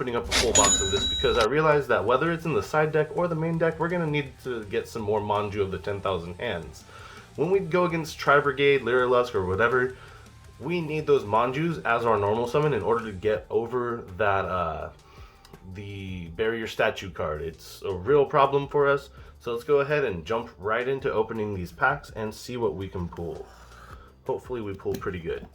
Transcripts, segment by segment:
opening up a full box of this because I realized that whether it's in the side deck or the main deck, we're going to need to get some more Manju of the 10,000 hands. When we go against Tri-Brigade, Lyrilusk, or whatever, we need those Manjus as our normal summon in order to get over that the barrier statue card. It's a real problem for us, so let's go ahead and jump right into opening these packs and see what we can pull. Hopefully we pull pretty good.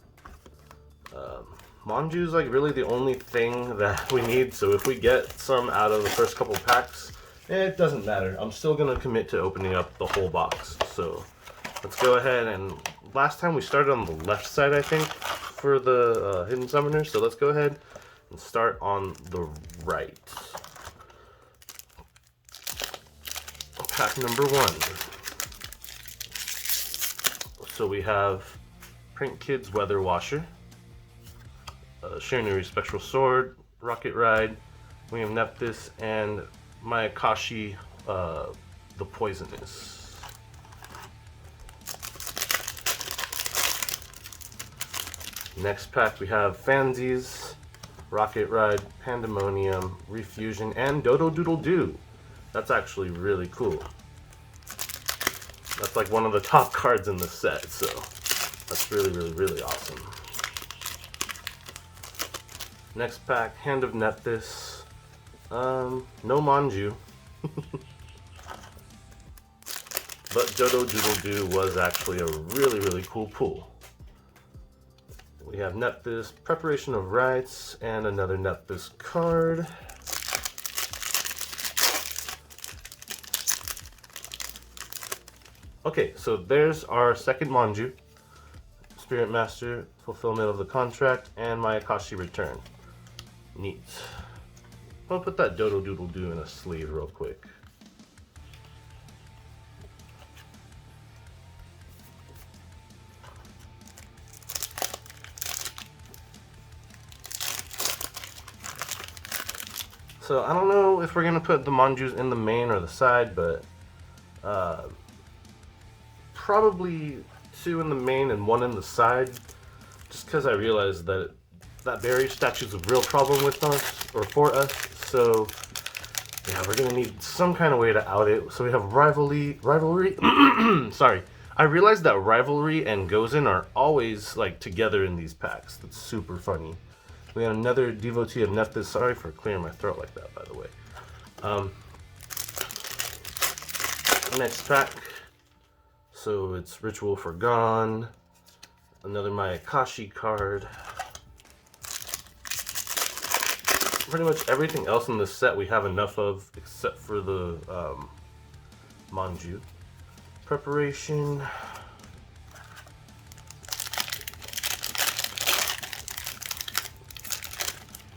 Manju is like really the only thing that we need, so if we get some out of the first couple packs, it doesn't matter. I'm still going to commit to opening up the whole box. So let's go ahead, and last time we started on the left side, I think, for the hidden summoner, so let's go ahead and start on the right. Pack number 1. So we have Prank Kids Weather Washer, Shiranui Spectral Sword, Rocket Ride, William Nephthys, and Mayakashi, the Poisonous. Next pack we have Fansies, Rocket Ride, Pandemonium, Refusion, and Dodo Doodle Doo. That's actually really cool. That's like one of the top cards in the set, so that's really awesome. Next pack, Hand of Nephthys. No Manju. But Dodo Doodle Doo was actually a really cool pull. We have Nephthys, Preparation of Rites, and another Nephthys card. Okay, so there's our second Manju. Spirit Master, Fulfillment of the Contract, and Mayakashi Return. Neat. I'll put that Dodo Doodle Doo in a sleeve real quick. So I don't know if we're gonna put the Manjus in the main or the side, but probably 2 in the main and 1 in the side, just because I realized that that barrier statue is a real problem with us, or for us. So yeah, we're gonna need some kind of way to out it. So we have rivalry. Sorry, I realized that Rivalry and Gozen are always like together in these packs. That's super funny. We got another Devotee of Nephthys. Sorry for clearing my throat like that, by the way. Next pack. So it's Ritual Forgone. Another Mayakashi card. Pretty much everything else in this set we have enough of, except for the Manju. Preparation.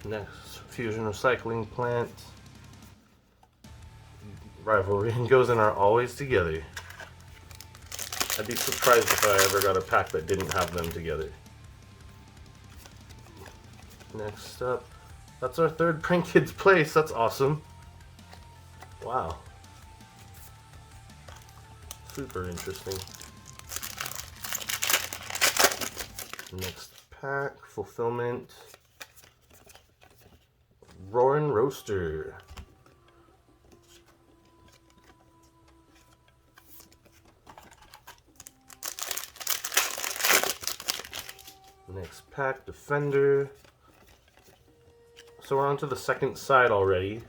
Next, Fusion Recycling Plant. Rivalry and Gozen are always together. I'd be surprised if I ever got a pack that didn't have them together. Next up, that's our third Prank Kids place. That's awesome. Wow. Super interesting. Next pack, Fulfillment. Roarin' Roaster. Next pack, Defender. So we're on to the second side already.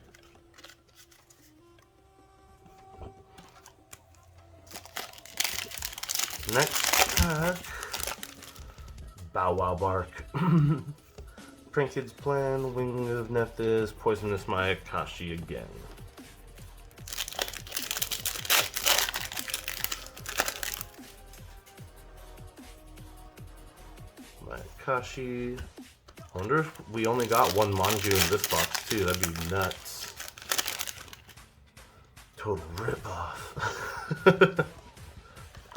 Next pack, Bow Wow Bark. Prank Kids Plan, Wing of Nephthys, Poisonous Mayakashi again. Mayakashi. I wonder if we only got 1 Manju in this box too. That'd be nuts. Total ripoff.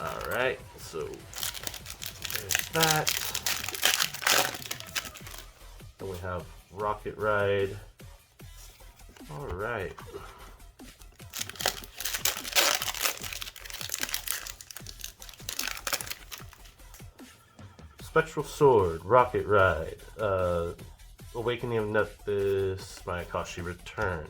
Alright, so there's that. Then we have Rocket Ride. Alright. Spectral Sword, Rocket Ride, Awakening of Nephthys, Mayakashi Return.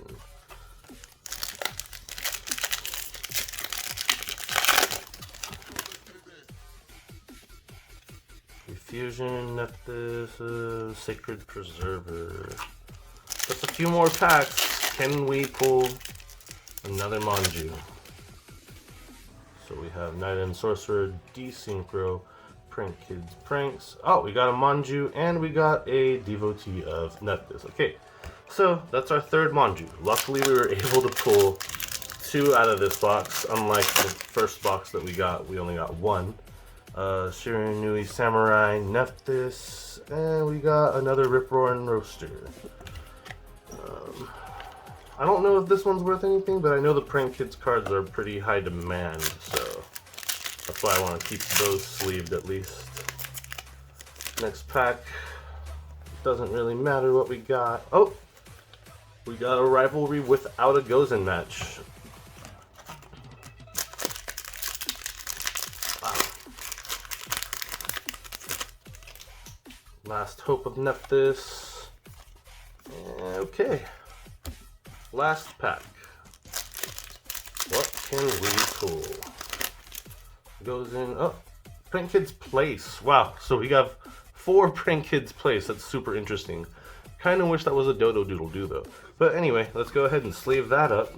Fusion, Nephthys, Sacred Preserver. Just a few more packs. Can we pull another Manju? So we have Knight and Sorcerer, Desynchro, Prank Kids Pranks. Oh, we got a Manju and we got a Devotee of Nephthys. Okay, so that's our third Manju. Luckily we were able to pull 2 out of this box. Unlike the first box that we only got 1. Shiranui Samurai, Nephthys, and we got another Riproaring Roaster. I don't know if this one's worth anything, but I know the Prank Kids cards are pretty high demand, so that's why I want to keep those sleeved at least. Next pack, doesn't really matter what we got. Oh, we got a rivalry without a Gozen match. Last Hope of Nephthys. Okay. Last pack. What can we pull? Goes in. Oh, Prank Kids Place. Wow. So we have 4 Prank Kids Place. That's super interesting. Kind of wish that was a Dodo Doodle Doo though. But anyway, let's go ahead and sleeve that up.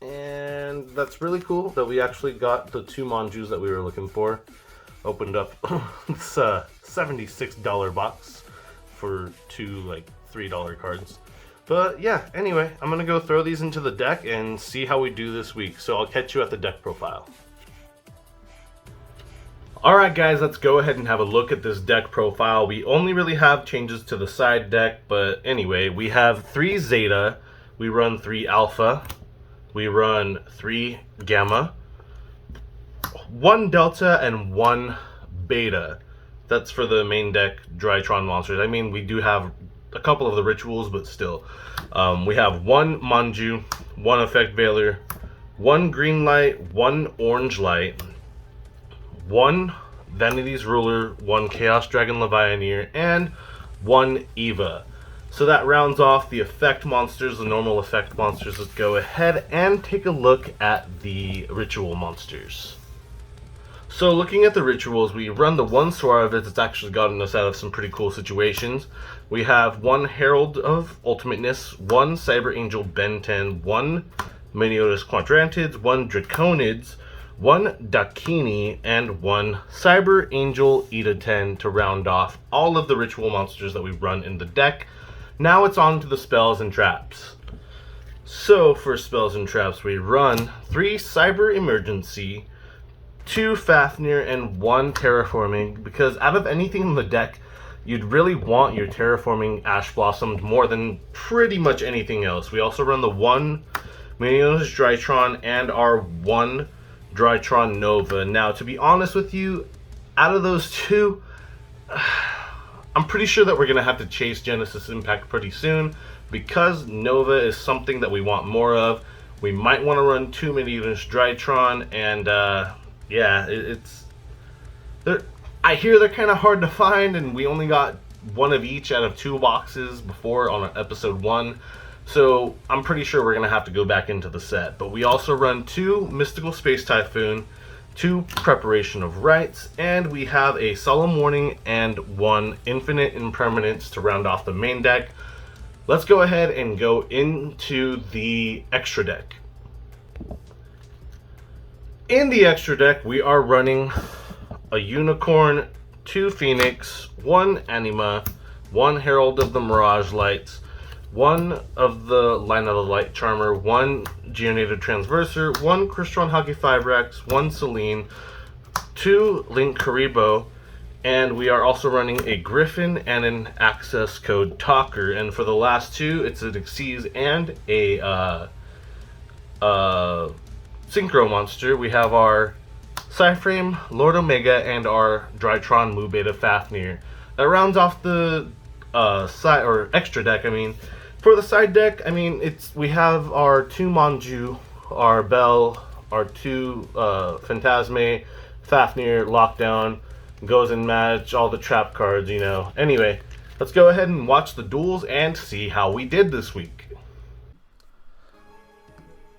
And that's really cool that we actually got the 2 Manjus that we were looking for. Opened up this $76 box for 2 like $3 cards. But yeah, anyway, I'm gonna go throw these into the deck and see how we do this week. So I'll catch you at the deck profile. Alright guys, let's go ahead and have a look at this deck profile. We only really have changes to the side deck, but anyway, we have 3 Zeta, we run 3 Alpha, we run 3 Gamma, 1 Delta, and 1 Beta. That's for the main deck Drytron monsters. I mean, we do have a couple of the rituals, but still. We have 1 Manju, 1 Effect Veiler, 1 Green Light, 1 Orange Light, 1 Vanity's Ruler, 1 Chaos Dragon Levianeer, and 1 Eva. So that rounds off the effect monsters, the normal effect monsters. Let's go ahead and take a look at the ritual monsters. So looking at the rituals, we run the 1 Suarvis that's actually gotten us out of some pretty cool situations. We have 1 Herald of Ultimateness, 1 Cyber Angel Ben 10, 1 Miniotis Quadrantids, 1 Draconids, 1 Dakini, and 1 Cyber Angel Ida 10 to round off all of the ritual monsters that we run in the deck. Now it's on to the spells and traps. So for spells and traps, we run 3 Cyber Emergency, 2 Fafnir, and 1 Terraforming, because out of anything in the deck, you'd really want your Terraforming Ash Blossomed more than pretty much anything else. We also run the 1 Miniotis Drytron and our 1 Drytron Nova. Now, to be honest with you, out of those 2, I'm pretty sure that we're going to have to chase Genesis Impact pretty soon, because Nova is something that we want more of. We might want to run 2 Miniotis Drytron, and yeah, I hear they're kind of hard to find, and we only got 1 of each out of 2 boxes before on episode 1. So I'm pretty sure we're going to have to go back into the set. But we also run 2 Mystical Space Typhoon, 2 Preparation of Rites, and we have a Solemn Warning and 1 Infinite Impermanence to round off the main deck. Let's go ahead and go into the extra deck. In the extra deck, we are running a Unicorn, 2 Phoenix, 1 Anima, 1 Herald of the Mirage Lights, 1 of the Line of the Light Charmer, 1 Geonated Transverser, 1 Crystron Hockey 5-Rex, 1 Selene, 2 Link Karibo, and we are also running a Griffin and an Access Code Talker. And for the last 2, it's an Xyz and a Synchro monster. We have our Psyframe, Lord Omega, and our Drytron Mu Beta Fafnir. That rounds off the side or extra deck. I mean, for the side deck, I mean, we have our 2 Manju, our Bell, our 2 Phantasme, Fafnir, Lockdown, goes and match all the trap cards, you know. Anyway, let's go ahead and watch the duels and see how we did this week.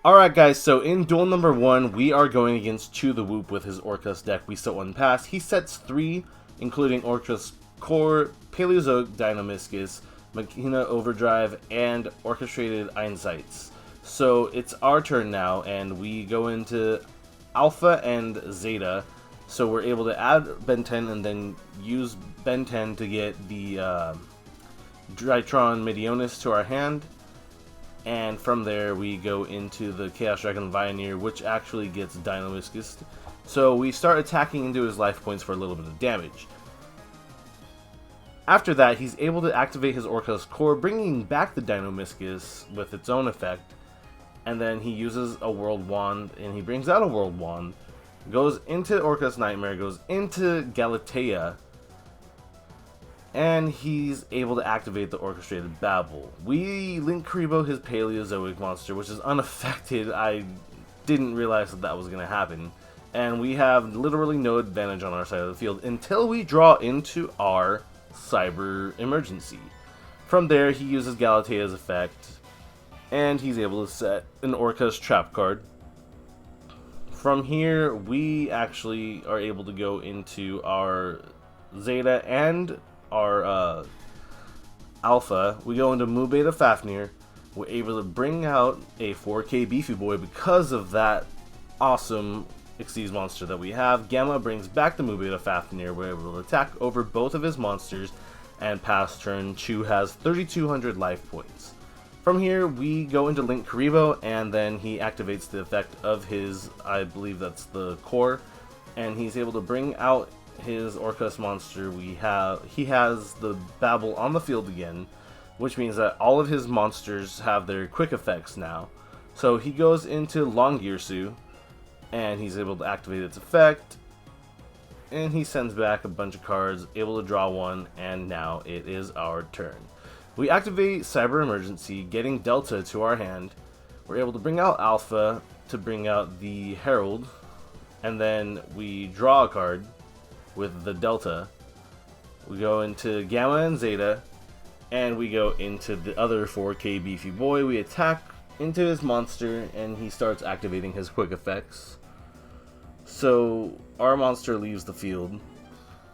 Alright guys, so in duel number 1, we are going against ChuTheWoop with his Orcus deck. We set 1 pass. He sets 3, including Orcus Core, Paleozoic Deinonymiscus, Machina Overdrive, and Orchestrated Einsights. So it's our turn now, and we go into Alpha and Zeta. So we're able to add Ben 10 and then use Ben 10 to get the Drytron Medionis to our hand. And from there we go into the Chaos Dragon Pioneer, which actually gets Deinonymiscus. So we start attacking into his life points for a little bit of damage. After that, he's able to activate his Orcus Core, bringing back the Deinonymiscus with its own effect. And then he uses a World Wand, and he brings out a World Wand, goes into Orcus Nightmare, goes into Galatea, and he's able to activate the Orchestrated Babble. We Link Karibo his Paleozoic monster, which is unaffected. I didn't realize that was going to happen. And we have literally no advantage on our side of the field until we draw into our Cyber Emergency. From there, he uses Galatea's effect, and he's able to set an Orcus Trap card. From here, we actually are able to go into our Zeta and our Alpha. We go into Mu Beta Fafnir. We're able to bring out a 4K Beefy Boy because of that awesome Xyz monster that we have. Gamma brings back the Mu Beta Fafnir. We're able to attack over both of his monsters, and pass turn. Chu has 3,200 life points. From here, we go into Link Karibo, and then he activates the effect of his, I believe that's the core, and he's able to bring out his Orcus monster. He has the Babble on the field again, which means that all of his monsters have their quick effects now. So he goes into YGOHSA, and he's able to activate its effect, and he sends back a bunch of cards, able to draw one, and now it is our turn. We activate Cyber Emergency, getting Delta to our hand. We're able to bring out Alpha to bring out the Herald, and then we draw a card with the Delta. We go into Gamma and Zeta, and we go into the other 4K Beefy Boy. We attack into his monster, and he starts activating his quick effects. So our monster leaves the field.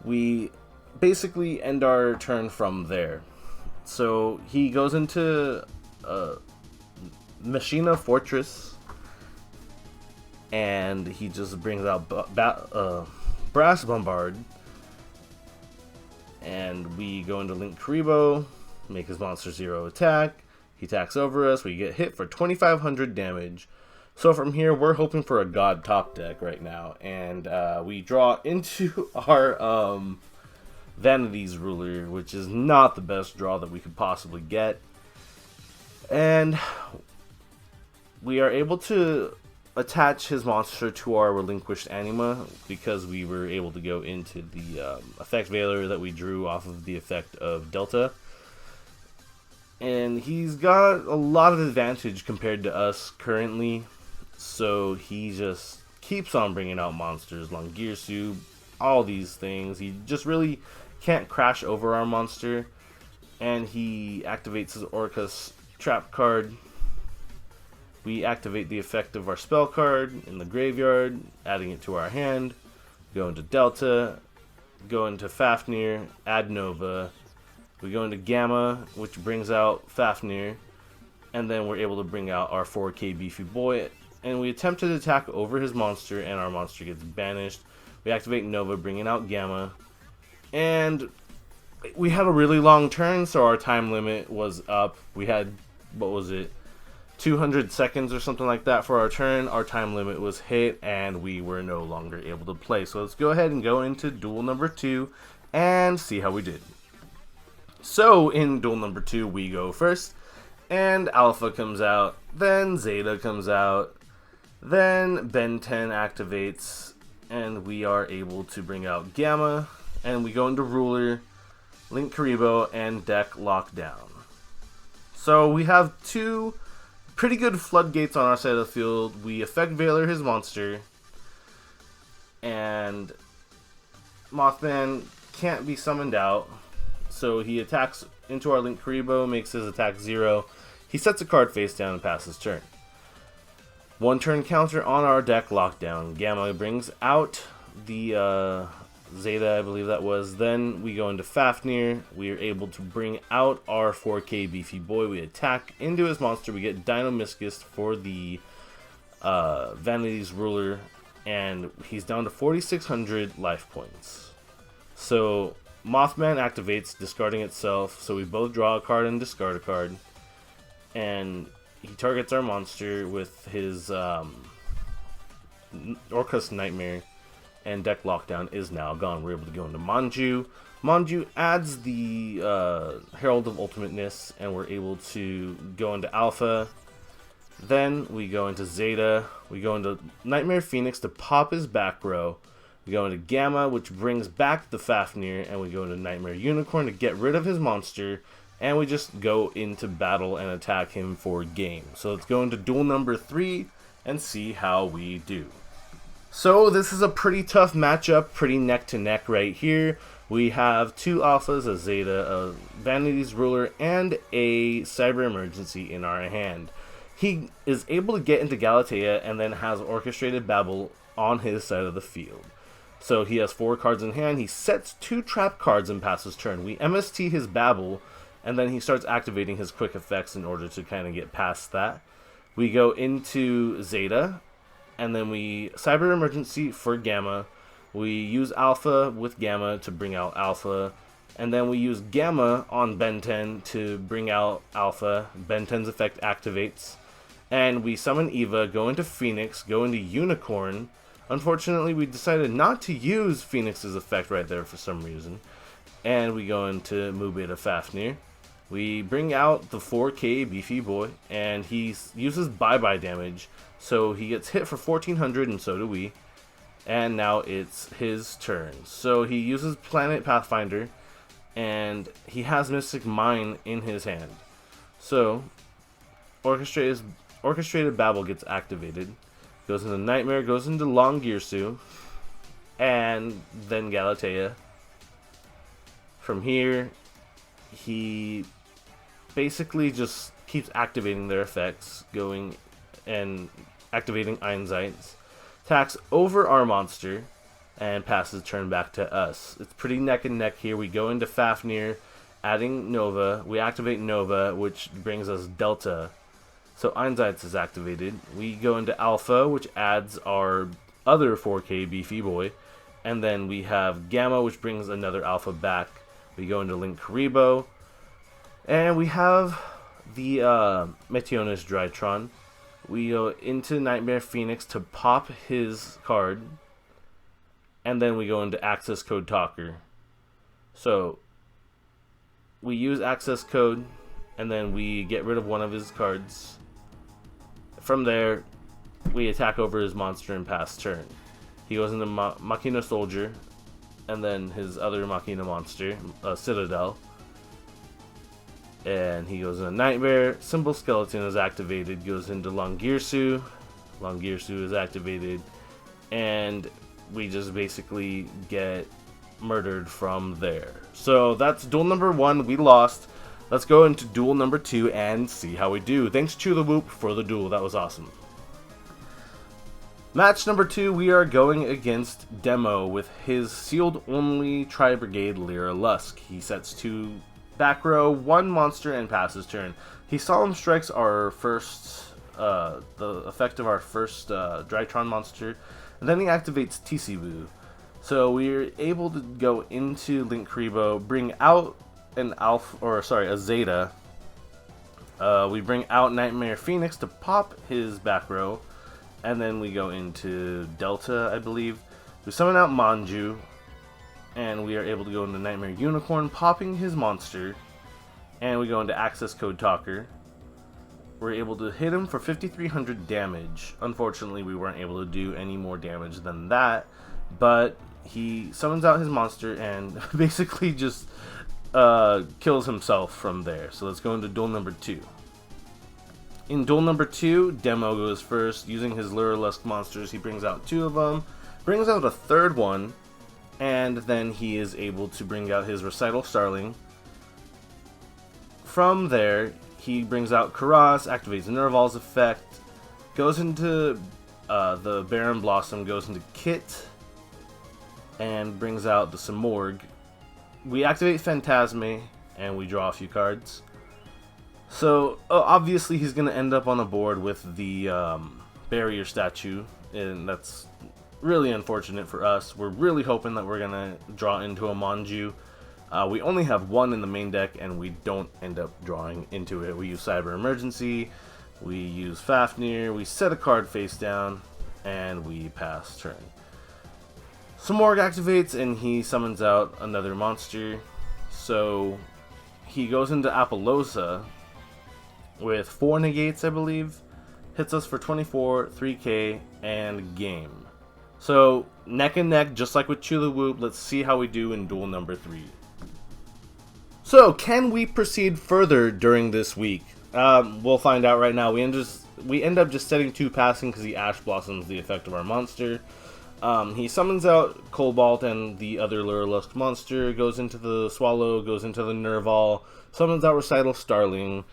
We basically end our turn from there. So he goes into Machina Fortress, and he just brings out Brass Bombard, and we go into Link Karibo, make his monster 0 attack. He attacks over us. We get hit for 2,500 damage. So from here, we're hoping for a God top deck right now, and we draw into our Vanity's Ruler, which is not the best draw that we could possibly get, and we are able to attach his monster to our Relinquished Anima because we were able to go into the effect Veiler that we drew off of the effect of Delta. And he's got a lot of advantage compared to us currently, so he just keeps on bringing out monsters, YGOHSA, all these things. He just really can't crash over our monster, and he activates his Orcus Trap card. We activate the effect of our spell card in the graveyard, adding it to our hand. Go into Delta, go into Fafnir, add Nova. We go into Gamma, which brings out Fafnir, and then we're able to bring out our 4K Beefy Boy, and we attempt to attack over his monster, and our monster gets banished. We activate Nova, bringing out Gamma, and we had a really long turn, so our time limit was up. We had, what was it, 200 seconds or something like that for our turn. Our time limit was hit, and we were no longer able to play. So let's go ahead and go into duel number 2 and see how we did. So in duel number 2, we go first, and Alpha comes out, then Zeta comes out, then Ben 10 activates, and we are able to bring out Gamma, and we go into Ruler, Link Karibo, and deck Lockdown. So we have two pretty good floodgates on our side of the field. We effect Veiler his monster, and Mothman can't be summoned out, so he attacks into our Linkuriboh, makes his attack 0. He sets a card face down and passes turn. 1 turn counter on our deck lockdown. Gamma brings out the Zeta, I believe that was. Then we go into Fafnir. We are able to bring out our 4K Beefy Boy. We attack into his monster. We get Dino-Miscus for the Vanity's Ruler, and he's down to 4,600 life points. So Mothman activates, discarding itself. So we both draw a card and discard a card. And he targets our monster with his Orcus Nightmare, and deck lockdown is now gone. We're able to go into Manju. Manju adds the Herald of Ultimateness, and we're able to go into Alpha. Then we go into Zeta. We go into Nightmare Phoenix to pop his back row. We go into Gamma, which brings back the Fafnir, and we go into Nightmare Unicorn to get rid of his monster. And we just go into battle and attack him for game. So let's go into duel number 3 and see how we do. So this is a pretty tough matchup, pretty neck to neck right here. We have 2 alphas, a Zeta, a Vanity's Ruler, and a Cyber Emergency in our hand. He is able to get into Galatea and then has Orchestrated Babel on his side of the field. So he has 4 cards in hand. He sets 2 trap cards and passes turn. We MST his Babel, and then he starts activating his quick effects in order to kind of get past that. We go into Zeta, and then we Cyber Emergency for Gamma. We use Alpha with Gamma to bring out Alpha. And then we use Gamma on Ben 10 to bring out Alpha. Ben 10's effect activates. And we summon Eva, go into Phoenix, go into Unicorn. Unfortunately, we decided not to use Phoenix's effect right there for some reason. And we go into Mu Beta Fafnir. We bring out the 4K Beefy Boy, and he uses bye-bye damage, so he gets hit for 1,400, and so do we. And now it's his turn. So he uses Planet Pathfinder, and he has Mystic Mine in his hand. So Orchestrated Babel gets activated, goes into Nightmare, goes into Long Gearsu, and then Galatea. From here, he basically just keeps activating their effects, going and activating Einzeit's, attacks over our monster, and passes turn back to us. It's pretty neck and neck here. We go into Fafnir, adding Nova. We activate Nova, which brings us Delta. So Einzeit's is activated. We go into Alpha, which adds our other 4K Beefy Boy. And then we have Gamma, which brings another Alpha back. We go into Linkuriboh. And we have the Meteonis Drytron. We go into Nightmare Phoenix to pop his card. And then we go into Access Code Talker. So we use Access Code, and then we get rid of one of his cards. From there, we attack over his monster and pass turn. He goes into Machina Soldier, and then his other Machina monster, Citadel. And he goes into Nightmare. Symbol Skeleton is activated, goes into Long Gearsu. Long Gearsu is activated, and we just basically get murdered from there. So that's duel number 1. We lost. Let's go into duel number 2 and see how we do. Thanks ChuTheWoop for the duel. That was awesome. Match number 2, we are going against Demo with his sealed only Tri-Brigade Lyra Lusk. He sets 2 back row, 1 monster, and passes turn. He Solemn Strikes our first, the effect of our first Drytron monster, and then he activates Tisibu. So we're able to go into Linkuriboh, bring out a Zeta. We bring out Nightmare Phoenix to pop his back row, and then we go into Delta, I believe. We summon out Manju, and we are able to go into Nightmare Unicorn, popping his monster, and we go into Access Code Talker. We're able to hit him for 5,300 damage. Unfortunately, we weren't able to do any more damage than that, but he summons out his monster and basically just kills himself from there. So let's go into duel number 2. In duel number 2, Demo goes first. Using his Lyra Lusk monsters, he brings out 2 of them, brings out a third one, and then he is able to bring out his Recital Starling. From there, he brings out Karas, activates Nerval's effect, goes into the Baron Blossom, goes into Kit, and brings out the Simorgh. We activate Phantasme, and we draw a few cards. So, obviously he's going to end up on the board with the Barrier Statue, and that's really unfortunate for us. We're really hoping that we're going to draw into a Manju. We only have one in the main deck, and we don't end up drawing into it. We use Cyber Emergency, we use Fafnir, we set a card face down, and we pass turn. Simorgh activates, and he summons out another monster. So he goes into Apollousa with 4 negates, I believe. Hits us for 24, 3k, and game. So, neck and neck, just like with ChuTheWoop. Let's see how we do in duel number 3. So, can we proceed further during this week? We'll find out right now. We end up just setting 2 passing because he Ash Blossoms the effect of our monster. He summons out Cobalt and the other Lurlusk monster, goes into the Swallow, goes into the Nerval, summons out Recital Starling,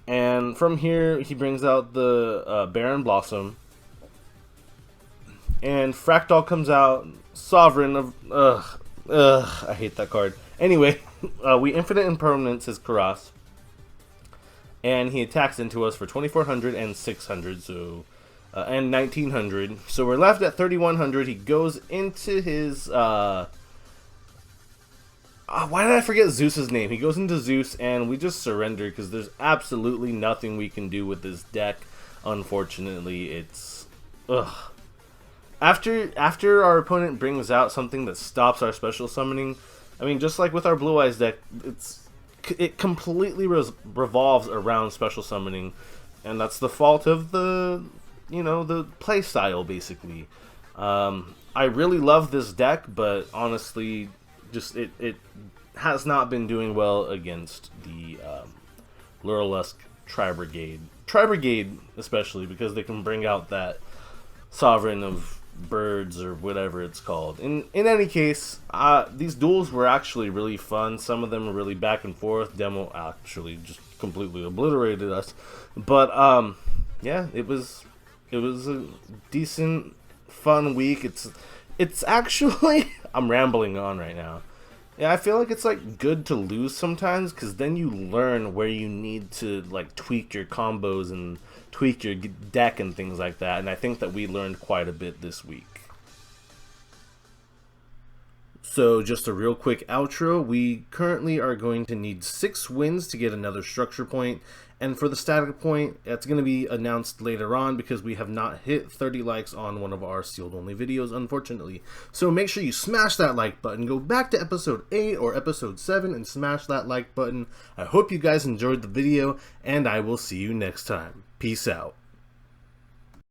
and from here he brings out the Baron Blossom, and Fractal comes out, Sovereign of... I hate that card. Anyway, we Infinite Impermanence his Karas, and he attacks into us for 2400 and 600, so... and 1900, so we're left at 3100. He goes into his why did I forget Zeus's name? He goes into Zeus, and we just surrender because there's absolutely nothing we can do with this deck. Unfortunately, it's after our opponent brings out something that stops our special summoning. I mean, just like with our Blue Eyes deck, it completely revolves around special summoning, and that's the fault of the play style, basically. I really love this deck, but honestly, just it has not been doing well against the Lurlusk Tri-Brigade. Tri-Brigade especially, because they can bring out that Sovereign of Birds, or whatever it's called. In any case, these duels were actually really fun. Some of them were really back and forth. Demo actually just completely obliterated us. But, yeah, it was a decent, fun week. It's actually... I'm rambling on right now. Yeah, I feel like it's like good to lose sometimes, because then you learn where you need to like tweak your combos and tweak your deck and things like that. And I think that we learned quite a bit this week. So just a real quick outro. We currently are going to need 6 wins to get another structure point. And for the static point, it's going to be announced later on because we have not hit 30 likes on one of our sealed only videos, unfortunately. So make sure you smash that like button. Go back to episode 8 or episode 7 and smash that like button. I hope you guys enjoyed the video, and I will see you next time. Peace out.